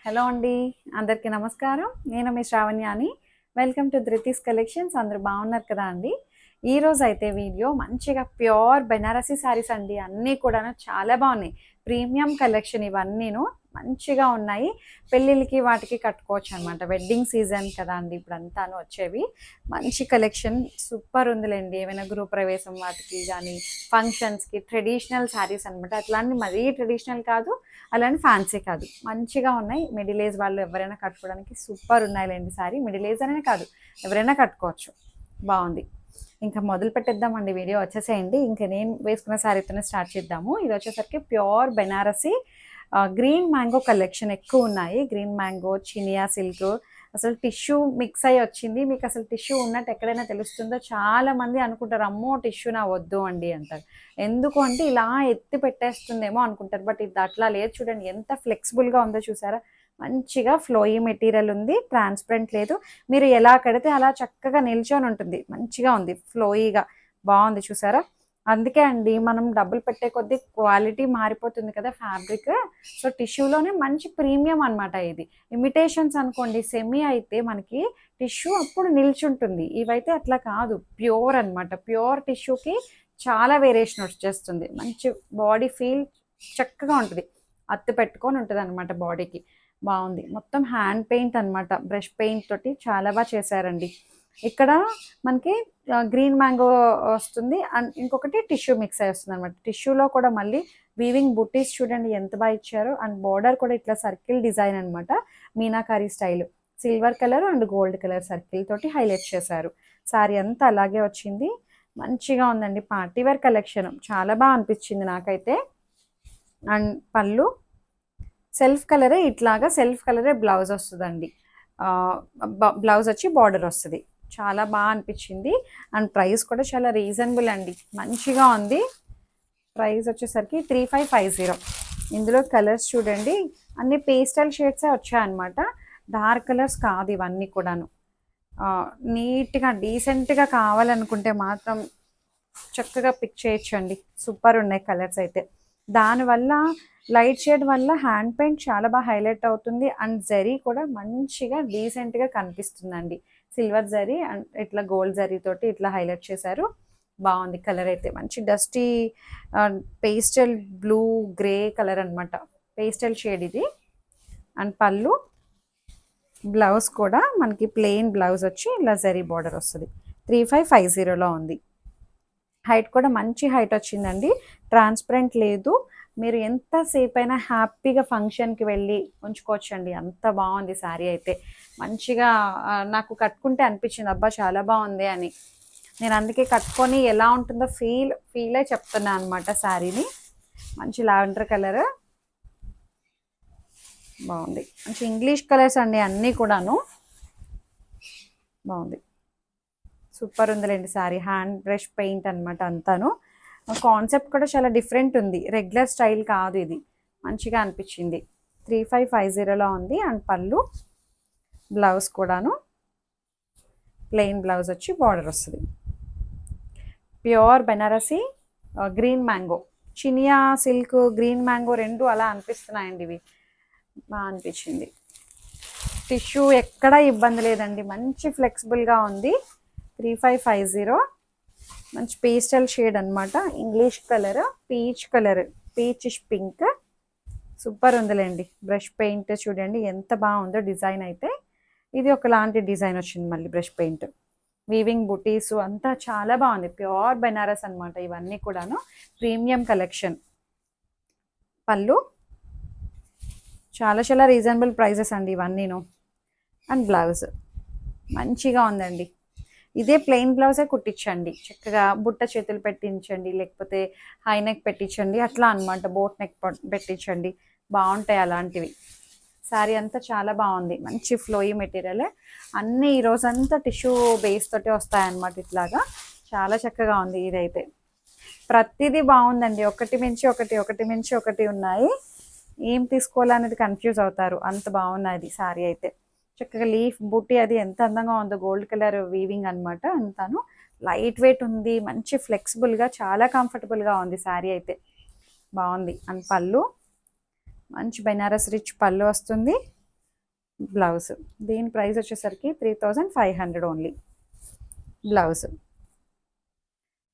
Hello అండి. అందరికీ నమస్కారం. నేను మీ శ్రావణ్యాని. Welcome to Dhriti's collections. అందరూ బాగున్నారు కదా అండి. ఈరోజు అయితే వీడియో మంచిగా ప్యూర్ బెనారసీ శారీస్ అండి. అన్నీ కూడా చాలా బాగున్నాయి. ప్రీమియం కలెక్షన్ ఇవన్నీను మంచిగా ఉన్నాయి. పెళ్ళిళ్ళకి వాటికి కట్టుకోవచ్చు అనమాట. వెడ్డింగ్ సీజన్ కదా అండి ఇప్పుడు అంతాను వచ్చేవి. మంచి కలెక్షన్ సూపర్ ఉందిలేండి. ఏమైనా గృహప్రవేశం వాటికి కానీ ఫంక్షన్స్కి ట్రెడిషనల్ శారీస్ అనమాట. అట్లాంటి మరీ ట్రెడిషనల్ కాదు, అలానే ఫ్యాన్సీ కాదు, మంచిగా ఉన్నాయి. మిడిల్ ఏజ్ వాళ్ళు ఎవరైనా కట్టుకోవడానికి సూపర్ ఉన్నాయిలేండి. సారీ మిడిల్ ఏజ్ అనే కాదు, ఎవరైనా కట్టుకోవచ్చు. బాగుంది. ఇంకా మొదలు పెట్టేద్దామండి. వీడియో వచ్చేసేయండి. ఇంకా నేను వేసుకున్న శారీతోనే స్టార్ట్ చేద్దాము. ఇది వచ్చేసరికి pure Banarasi green mango collection ఎక్కువ ఉన్నాయి. గ్రీన్ మ్యాంగో, చినియా సిల్క్, అసలు టిష్యూ మిక్స్ అయ్యి వచ్చింది. మీకు అసలు టిష్యూ ఉన్నట్టు ఎక్కడైనా తెలుస్తుందో? చాలా మంది అనుకుంటారు, అమ్మో టిష్యూ నా వద్దు అండి అంటారు. ఎందుకు అంటే ఇలా ఎత్తి పెట్టేస్తుందేమో అనుకుంటారు, బట్ ఇది అట్లా లేదు. చూడండి ఎంత ఫ్లెక్సిబుల్గా ఉందో చూసారా. మంచిగా ఫ్లోయీ మెటీరియల్ ఉంది, ట్రాన్స్పరెంట్ లేదు. మీరు ఎలా కడితే అలా చక్కగా నిల్చొని ఉంటుంది. మంచిగా ఉంది, ఫ్లోయీగా బాగుంది చూసారా. అందుకే అండి మనం డబ్బులు పెట్టే కొద్దీ క్వాలిటీ మారిపోతుంది కదా ఫ్యాబ్రిక్. సో టిష్యూలోనే మంచి ప్రీమియం అనమాట. ఇది ఇమిటేషన్స్ అనుకోండి, సెమీ అయితే మనకి టిష్యూ అప్పుడు నిల్చుంటుంది. ఇవైతే అట్లా కాదు, ప్యూర్ అనమాట. ప్యూర్ టిష్యూకి చాలా వేరియేషన్ వచ్చేస్తుంది. మంచి బాడీ ఫీల్ చక్కగా ఉంటుంది, అత్తు పెట్టుకొని ఉంటుంది అనమాట బాడీకి. బాగుంది. మొత్తం హ్యాండ్ పెయింట్ అనమాట, బ్రష్ పెయింట్ తోటి చాలా బాగా చేశారండి. ఇక్కడ మనకి గ్రీన్ మ్యాంగో వస్తుంది అండ్ ఇంకొకటి టిష్యూ మిక్స్ అయి వస్తుంది అనమాట. టిష్యూలో కూడా మళ్ళీ వీవింగ్ బుటీస్ చూడండి ఎంత బాగా ఇచ్చారు. అండ్ బార్డర్ కూడా ఇట్లా సర్కిల్ డిజైన్ అనమాట, meenakari style. Silver colour and gold colour circle తోటి హైలైట్ చేశారు. సారీ అంతా అలాగే వచ్చింది. మంచిగా ఉందండి. పార్టీవేర్ కలెక్షన్ చాలా బాగా అనిపించింది నాకైతే. అండ్ పళ్ళు సెల్ఫ్ కలరే, ఇట్లాగా సెల్ఫ్ కలరే బ్లౌజ్ వస్తుందండి. బ్లౌజ్ వచ్చి బార్డర్ వస్తుంది. చాలా బాగా అనిపించింది. అండ్ ప్రైస్ కూడా చాలా రీజనబుల్ అండి, మంచిగా ఉంది. ప్రైస్ వచ్చేసరికి 3550. ఇందులో కలర్స్ చూడండి, అన్ని పేస్టల్ షేడ్సే వచ్చాయన్నమాట, డార్క్ కలర్స్ కాదు ఇవన్నీ కూడాను. నీట్గా డీసెంట్గా కావాలనుకుంటే మాత్రం చక్కగా పిక్ చేయొచ్చండి. సూపర్ ఉన్నాయి కలర్స్ అయితే. దానివల్ల లైట్ షేడ్ వల్ల హ్యాండ్ పెయింట్ చాలా బాగా హైలైట్ అవుతుంది. అండ్ జరీ కూడా మంచిగా డీసెంట్గా కనిపిస్తుందండి. సిల్వర్ జరీ అండ్ ఇట్లా గోల్డ్ జరీ తోటి ఇట్లా హైలైట్ చేశారు. బాగుంది కలర్ అయితే. మంచి dusty pastel blue grey colour అనమాట, పేస్టల్ షేడ్ ఇది. అండ్ పళ్ళు, బ్లౌజ్ కూడా మనకి ప్లెయిన్ బ్లౌజ్ వచ్చి ఇలా జరీ బార్డర్ వస్తుంది. 3550లో ఉంది. హైట్ కూడా మంచి హైట్ వచ్చిందండి, ట్రాన్స్పరెంట్ లేదు. మీరు ఎంతసేపు అయినా హ్యాపీగా ఫంక్షన్కి వెళ్ళి ఉంచుకోవచ్చండి. అంత బాగుంది శారీ అయితే. మంచిగా నాకు కట్టుకుంటే అనిపించింది, అబ్బా చాలా బాగుంది అని. నేను అందుకే కట్టుకొని ఎలా ఉంటుందో ఫీలే చెప్తున్నా అనమాట శారీని. మంచి లావెండర్ కలర్ బాగుంది. మంచి ఇంగ్లీష్ కలర్స్ అండి అన్నీ కూడాను. బాగుంది, సూపర్ ఉందిలేండి శారీ. హ్యాండ్ బ్రష్ పెయింట్ అనమాట అంతాను. కాన్సెప్ట్ కూడా చాలా డిఫరెంట్ ఉంది, రెగ్యులర్ స్టైల్ కాదు ఇది. మంచిగా అనిపించింది. 3550లో ఉంది. అండ్ పళ్ళు, బ్లౌజ్ కూడాను ప్లెయిన్ బ్లౌజ్ వచ్చి బార్డర్ వస్తుంది. Pure Banarasi green mango, Chiniya silk green mango రెండు అలా అనిపిస్తున్నాయండి. ఇవి బాగా అనిపించింది. టిష్యూ ఎక్కడా ఇబ్బంది లేదండి, మంచి ఫ్లెక్సిబుల్గా ఉంది. 3550. మంచి పేస్టల్ షేడ్ అనమాట, English colour, peach colour, peachish pink. Super ఉందిలేండి. బ్రష్ పెయింట్ చూడండి ఎంత బాగుందో డిజైన్ అయితే. ఇది ఒకలాంటి డిజైన్ వచ్చింది మళ్ళీ బ్రష్ పెయింట్. వీవింగ్ బుటీస్ అంతా చాలా బాగుంది. ప్యూర్ బెనారస్ అనమాట ఇవన్నీ కూడాను, ప్రీమియం కలెక్షన్. పళ్ళు చాలా చాలా రీజనబుల్ ప్రైజెస్ అండి ఇవన్నీను. అండ్ బ్లౌజ్ మంచిగా ఉందండి. ఇదే ప్లెయిన్ బ్లౌజే కుట్టించండి, చక్కగా బుట్ట చేతులు పెట్టించండి, లేకపోతే హై నెక్ పెట్టించండి, అట్లా అనమాట. బోట్ నెక్ పెట్టించండి, బాగుంటాయి అలాంటివి. శారీ అంతా చాలా బాగుంది, మంచి ఫ్లోయీ మెటీరియల్. అన్నీ ఈరోజంతా టిష్యూ బేస్ తోటి వస్తాయన్నమాట. ఇట్లాగా చాలా చక్కగా ఉంది ఇదైతే. ప్రతిదీ బాగుందండి, ఒకటి మించి ఒకటి, ఒకటి మించి ఒకటి ఉన్నాయి. ఏం తీసుకోవాలనేది కన్ఫ్యూజ్ అవుతారు, అంత బాగున్నది శారీ అయితే. చక్కగా లీఫ్ బూటీ అది ఎంత అందంగా ఉందో, గోల్డ్ కలర్ వీవింగ్ అనమాట అంతాను. లైట్ వెయిట్ ఉంది, మంచి ఫ్లెక్సిబుల్గా, చాలా కంఫర్టబుల్గా ఉంది శారీ అయితే. బాగుంది. అండ్ పళ్ళు మంచి బెనారస్ రిచ్ పళ్ళు వస్తుంది. బ్లౌజ్. దీని ప్రైస్ వచ్చేసరికి 3500 ఓన్లీ. బ్లౌజ్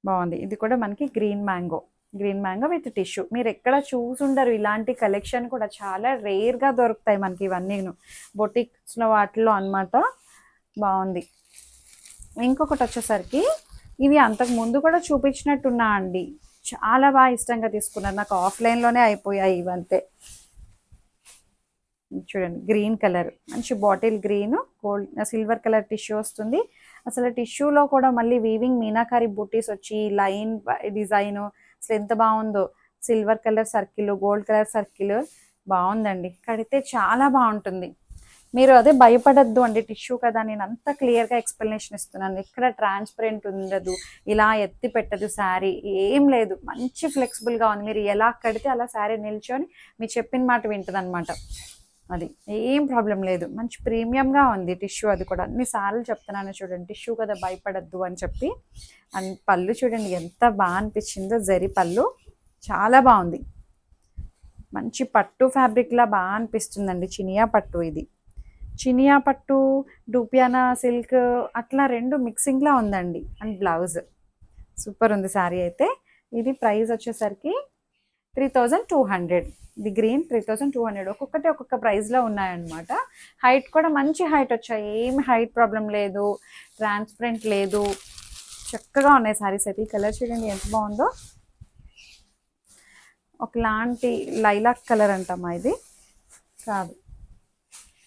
బాగుంది. ఇది కూడా మనకి గ్రీన్ మ్యాంగో విత్ టిష్యూ. మీరు ఎక్కడ చూసుండరు ఇలాంటి కలెక్షన్ కూడా, చాలా రేర్గా దొరుకుతాయి మనకి ఇవన్నీ బొటిక్స్లో వాటిలో అన్నమాట. బాగుంది. ఇంకొకటి వచ్చేసరికి ఇవి అంతకు ముందు కూడా చూపించినట్టున్నా అండి, చాలా బాగా ఇష్టంగా తీసుకున్నారు. నాకు ఆఫ్లైన్లోనే అయిపోయాయి ఇవంతే. చూడండి గ్రీన్ కలర్, మంచి bottle green, gold silver colour tissue వస్తుంది. అసలు టిష్యూలో కూడా మళ్ళీ వీవింగ్ మీనాకారి బుట్టీస్ వచ్చి లైన్ డిజైన్ అసలు ఎంత బాగుందో. Silver colour circle, gold colour circle బాగుందండి. కడితే చాలా బాగుంటుంది. మీరు అదే భయపడద్దు అండి, టిష్యూ కదా, నేను అంత క్లియర్గా ఎక్స్ప్లెనేషన్ ఇస్తున్నాను. ఎక్కడ ట్రాన్స్పరెంట్ ఉండదు, ఇలా ఎత్తి పెట్టదు శారీ, ఏం లేదు. మంచి ఫ్లెక్సిబుల్గా ఉంది. మీరు ఎలా కడితే అలా శారీ నిల్చొని మీరు చెప్పిన మాట వింటుంది అనమాట. అది ఏం ప్రాబ్లం లేదు. మంచి ప్రీమియంగా ఉంది టిష్యూ. అది కూడా అన్నిసార్లు చెప్తున్నాను చూడండి, టిష్యూ కదా భయపడద్దు అని చెప్పి. అండ్ పళ్ళు చూడండి ఎంత బాగా అనిపించిందో, జరీ పళ్ళు చాలా బాగుంది. మంచి పట్టు ఫ్యాబ్రిక్లా బాగా అనిపిస్తుందండి. చినియా పట్టు, ఇది చినియా పట్టు, డూపియానా సిల్క్ అట్లా రెండు మిక్సింగ్లా ఉందండి. అండ్ బ్లౌజ్ సూపర్ ఉంది శారీ అయితే. ఇది ప్రైస్ వచ్చేసరికి 3200. ఇది గ్రీన్ 3200. ఒక్కొక్కటి ఒక్కొక్క ప్రైస్లో ఉన్నాయన్నమాట. హైట్ కూడా మంచి హైట్ వచ్చాయి, ఏమి హైట్ ప్రాబ్లం లేదు, ట్రాన్స్పరెంట్ లేదు, చక్కగా ఉన్నాయి శారీస్ అయితే. ఈ కలర్ చూడండి ఎంత బాగుందో, ఒకలాంటి లైలాక్ కలర్ అంటామా, ఇది కాదు,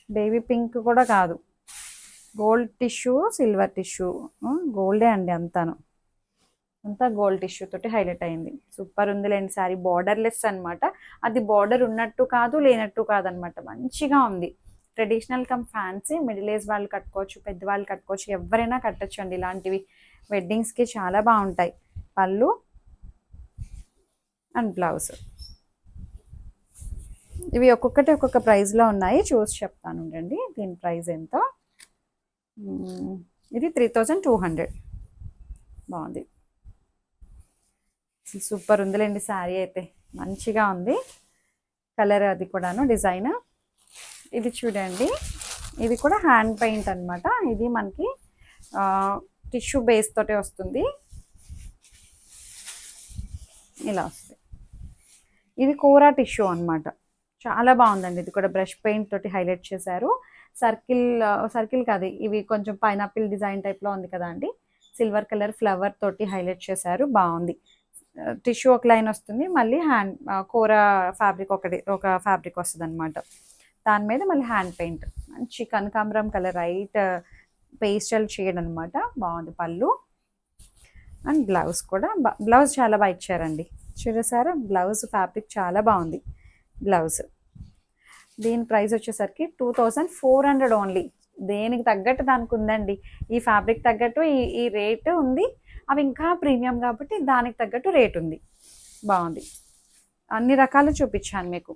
బేబీ పింక్ కూడా కాదు, గోల్డ్ టిష్యూ, సిల్వర్ టిష్యూ, గోల్డే అండి అంతా గోల్డ్ టిష్యూ తోటి హైలైట్ అయింది. సూపర్ ఉందిలేండి శారీ. బార్డర్లెస్ అనమాట. అది బార్డర్ ఉన్నట్టు కాదు, లేనట్టు కాదనమాట, మంచిగా ఉంది. Traditional come fancy, middle age వాళ్ళు కట్టుకోవచ్చు, పెద్దవాళ్ళు కట్టుకోవచ్చు, ఎవరైనా కట్టచ్చు అండి ఇలాంటివి. వెడ్డింగ్స్కి చాలా బాగుంటాయి. పళ్ళు అండ్ బ్లౌజ్. ఇవి ఒక్కొక్కటి ఒక్కొక్క ప్రైస్లో ఉన్నాయి, చూసి చెప్తాను ఉండండి. దీని ప్రైస్ ఎంత. ఇది 3200. బాగుంది, సూపర్ ఉందిలేండి శారీ అయితే. మంచిగా ఉంది కలర్, అది కూడాను డిజైన్. ఇది చూడండి, ఇది కూడా హ్యాండ్ పెయింట్ అనమాట. ఇది మనకి టిష్యూ బేస్ తోటే వస్తుంది, ఇలా వస్తుంది. ఇది కోరా టిష్యూ అనమాట. చాలా బాగుందండి. ఇది కూడా బ్రష్ పెయింట్ తోటి హైలైట్ చేశారు. సర్కిల్ కాదు, ఇవి కొంచెం పైనాపిల్ డిజైన్ టైప్లో ఉంది కదా అండి. సిల్వర్ కలర్ ఫ్లవర్ తోటి హైలైట్ చేశారు, బాగుంది. టిష్యూ ఒక లైన్ వస్తుంది, మళ్ళీ కోరా ఫ్యాబ్రిక్ ఒక ఫ్యాబ్రిక్ వస్తుంది అనమాట. దాని మీద మళ్ళీ హ్యాండ్ పెయింట్, మంచి కనకాంబరం కలర్, రైట్ పేస్టల్ షేడ్ అనమాట. బాగుంది పళ్ళు అండ్ బ్లౌజ్ కూడా. బ్లౌజ్ చాలా బాగా ఇచ్చారండి, చూసారా బ్లౌజ్ ఫ్యాబ్రిక్ చాలా బాగుంది బ్లౌజ్. దీని ప్రైస్ వచ్చేసరికి 2400 ఓన్లీ. దేనికి తగ్గట్టు దానికి ఉందండి. ఈ ఫ్యాబ్రిక్ తగ్గట్టు ఈ రేటు ఉంది. అవి ఇంకా ప్రీమియం కాబట్టి దానికి తగ్గట్టు రేట్ ఉంది. బాగుంది. అన్ని రకాలు చూపించాను మీకు.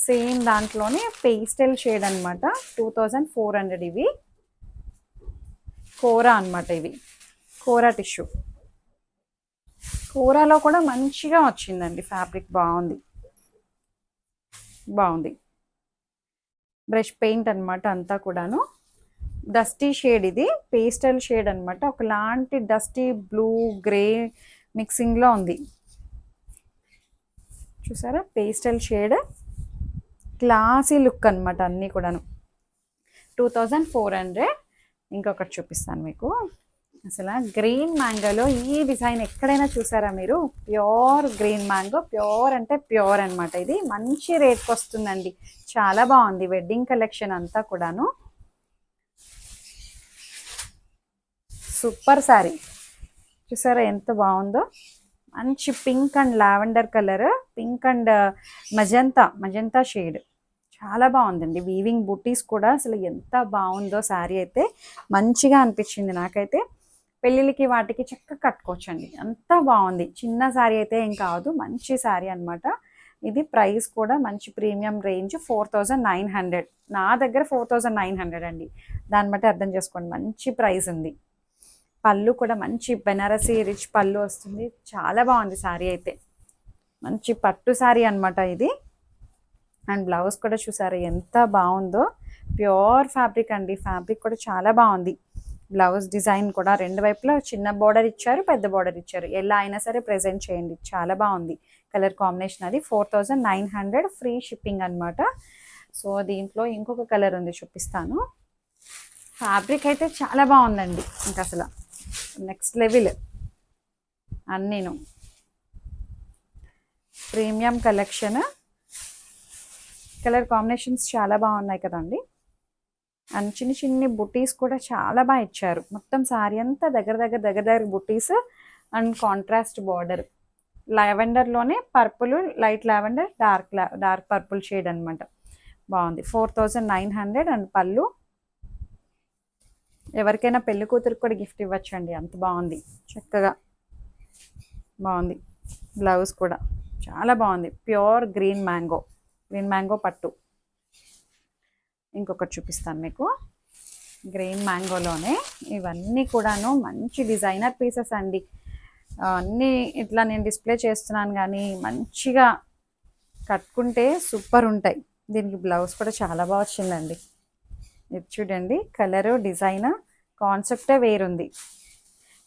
సేమ్ దాంట్లోనే పేస్టల్ షేడ్ అనమాట. 2400. ఇవి కోరా అనమాట, ఇవి కోరా టిష్యూ. కోరాలో కూడా మంచిగా వచ్చిందండి ఫ్యాబ్రిక్, బాగుంది. బ్రష్ పెయింట్ అనమాట అంతా కూడాను. డస్టీ షేడ్, ఇది పేస్టల్ షేడ్ అనమాట. ఒకలాంటి డస్టీ బ్లూ గ్రే మిక్సింగ్లో ఉంది, చూసారా పేస్టల్ షేడ్. క్లాసీ లుక్ అనమాట అన్నీ కూడాను. 2400. ఇంకొకటి చూపిస్తాను మీకు. అసలు గ్రీన్ మ్యాంగోలో ఈ డిజైన్ ఎక్కడైనా చూసారా మీరు? ప్యూర్ గ్రీన్ మ్యాంగో, ప్యూర్ అంటే ప్యూర్ అనమాట. ఇది మంచి రేట్కి వస్తుందండి, చాలా బాగుంది. వెడ్డింగ్ కలెక్షన్ అంతా కూడాను సూపర్ శారీ. చూసారా ఎంత బాగుందో. మంచి pink and lavender colour, pink and magenta shade, చాలా బాగుందండి. వీవింగ్ బుటీస్ కూడా అసలు ఎంత బాగుందో శారీ అయితే. మంచిగా అనిపించింది నాకైతే. పెళ్ళిళ్ళకి వాటికి చక్కగా కట్టుకోవచ్చండి, అంత బాగుంది. చిన్న శారీ అయితే ఏం కాదు, మంచి శారీ అనమాట. ఇది ప్రైస్ కూడా మంచి ప్రీమియం రేంజ్ 4900. నా దగ్గర 4900 అండి. దాన్ని బట్టి అర్థం చేసుకోండి, మంచి ప్రైస్ ఉంది. పళ్ళు కూడా మంచి బెనారసీ రిచ్ పళ్ళు వస్తుంది, చాలా బాగుంది శారీ అయితే. మంచి పట్టు శారీ అనమాట ఇది. అండ్ బ్లౌజ్ కూడా చూసారు ఎంత బాగుందో. ప్యూర్ ఫ్యాబ్రిక్ అండి. ఫ్యాబ్రిక్ కూడా చాలా బాగుంది. బ్లౌజ్ డిజైన్ కూడా రెండు వైపులా చిన్న బార్డర్ ఇచ్చారు, పెద్ద బార్డర్ ఇచ్చారు. ఎలా అయినా సరే ప్రెజెంట్ చేయండి, చాలా బాగుంది. కలర్ కాంబినేషన్ అది 4900 ఫ్రీ షిప్పింగ్ అనమాట. సో దీంట్లో ఇంకొక కలర్ ఉంది, చూపిస్తాను. ఫ్యాబ్రిక్ అయితే చాలా బాగుందండి, ఇంకా అసలు నెక్స్ట్ లెవెల్. అన్నీను ప్రీమియం కలెక్షన్. కలర్ కాంబినేషన్స్ చాలా బాగున్నాయి కదండి. అండ్ చిన్న చిన్ని బుటీస్ కూడా చాలా బాగా ఇచ్చారు. మొత్తం సారీ అంతా దగ్గర బుటీస్ అండ్ కాంట్రాస్ట్ బార్డర్. లావెండర్లోనే purple, light lavender, dark purple shade అనమాట. బాగుంది. 4900 అండ్ పళ్ళు. ఎవరికైనా పెళ్లి కూతురికి కూడా గిఫ్ట్ ఇవ్వచ్చండి, అంత బాగుంది. చక్కగా బాగుంది. బ్లౌజ్ కూడా చాలా బాగుంది. ప్యూర్ గ్రీన్ మ్యాంగో పట్టు. ఇంకొకటి చూపిస్తాను మీకు. గ్రీన్ మ్యాంగోలోనే ఇవన్నీ కూడాను మంచి డిజైనర్ పీసెస్ అండి. అన్నీ ఇట్లా నేను డిస్ప్లే చేస్తున్నాను, కానీ మంచిగా కట్టుకుంటే సూపర్ ఉంటాయి. దీనికి బ్లౌజ్ కూడా చాలా బాగా వచ్చిందండి. ఇది చూడండి, కలరు డిజైన్ కాన్సెప్టే వేరుంది.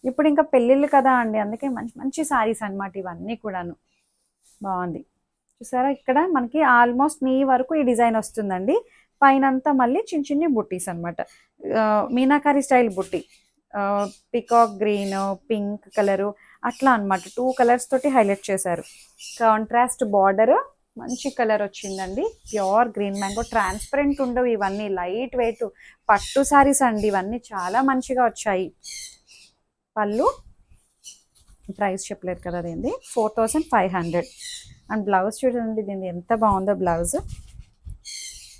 ఇప్పుడు ఇంకా పెళ్ళిళ్ళు కదా అండి, అందుకే మంచి మంచి శారీస్ అనమాట ఇవన్నీ కూడాను. బాగుంది. చూసారా, ఇక్కడ మనకి ఆల్మోస్ట్ నీ వరకు ఈ డిజైన్ వస్తుందండి. పైన అంతా మళ్ళీ చిన్న చిన్ని బుట్టీస్ అనమాట. మీనాకారి స్టైల్ బుట్టి. పికాక్ గ్రీన్, పింక్ కలరు అట్లా అనమాట. 2 కలర్స్ తోటి హైలైట్ చేశారు. కాంట్రాస్ట్ బార్డర్ మంచి కలర్ వచ్చిందండి. Pure green mango. ట్రాన్స్పరెంట్ ఉండవు ఇవన్నీ, లైట్ వెయిట్ పట్టు శారీస్ అండి. ఇవన్నీ చాలా మంచిగా వచ్చాయి. పళ్ళు ప్రైస్ చెప్పలేదు కదా దీన్ని. 4500 అండ్ బ్లౌజ్ చూడండి దీన్ని ఎంత బాగుందో. బ్లౌజ్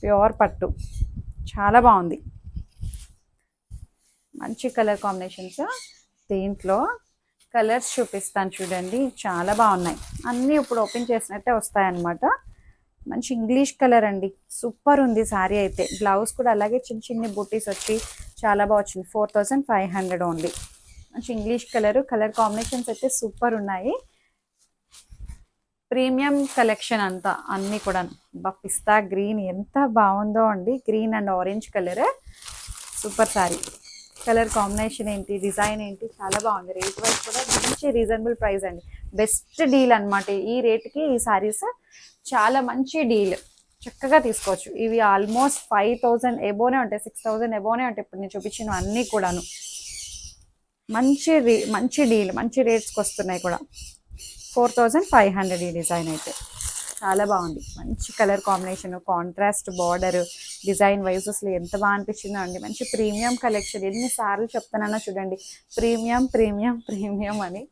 ప్యూర్ పట్టు, చాలా బాగుంది. మంచి కలర్ కాంబినేషన్స్. దీంట్లో కలర్స్ చూపిస్తాను చూడండి, చాలా బాగున్నాయి. అన్నీ ఇప్పుడు ఓపెన్ చేసినట్టే వస్తాయన్నమాట. మంచి ఇంగ్లీష్ కలర్ అండి, సూపర్ ఉంది శారీ అయితే. బ్లౌజ్ కూడా అలాగే చిన్న చిన్న బూటీస్ వచ్చి చాలా బాగా వచ్చింది. 4500 ఓన్లీ. మంచి ఇంగ్లీష్ కలర్ కాంబినేషన్స్ అయితే సూపర్ ఉన్నాయి. ప్రీమియం కలెక్షన్ అంతా అన్నీ కూడా. పిస్తా గ్రీన్ ఎంత బాగుందో అండి. Green and orange colour, super sari. Colour combination ఏంటి, డిజైన్ ఏంటి, చాలా బాగుంది. రేట్ వైజ్ కూడా మంచి రీజనబుల్ ప్రైస్ అండి. బెస్ట్ డీల్ అనమాట. ఈ రేట్కి ఈ శారీస్ చాలా మంచి డీల్, చక్కగా తీసుకోవచ్చు. ఇవి ఆల్మోస్ట్ 5000 ఎబోనే ఉంటాయి, 6000 ఎబోనే ఉంటాయి. ఇప్పుడు నేను చూపించిన అన్నీ కూడాను మంచి డీల్, మంచి రేట్స్కి వస్తున్నాయి కూడా. 4500 ఈ డిజైన్ అయితే చాలా బాగుంది. మంచి colour combination, contrast border, design wise అసలు ఎంత బాగా అనిపించిందో అండి. మంచి ప్రీమియం కలెక్షన్. ఎన్నిసార్లు చెప్తానన్నా చూడండి, ప్రీమియం ప్రీమియం ప్రీమియం అని.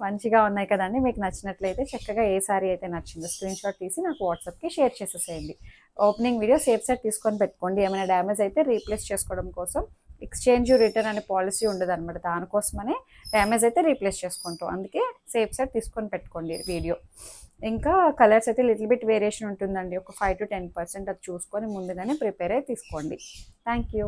మంచిగా ఉన్నాయి కదండి. మీకు నచ్చినట్లయితే చక్కగా ఏ సారీ అయితే నచ్చిందో స్క్రీన్ షాట్ తీసి నాకు వాట్సాప్కి షేర్ చేసేసేయండి. ఓపెనింగ్ వీడియో సేఫ్ సైడ్ తీసుకొని పెట్టుకోండి. ఏమైనా డ్యామేజ్ అయితే రీప్లేస్ చేసుకోవడం కోసం. ఎక్స్చేంజ్ రిటర్న్ అనే పాలసీ ఉండదు అనమాట. దానికోసమనే డ్యామేజ్ అయితే రీప్లేస్ చేసుకుంటాం. అందుకే సేఫ్ సైడ్ తీసుకొని పెట్టుకోండి వీడియో. ఇంకా కలర్స్ అయితే లిటిల్ బిట్ వేరియేషన్ ఉంటుందండి. ఒక 5 to 10% అది చూసుకొని ముందుగానే ప్రిపేర్ అయి తీసుకోండి. Thank you.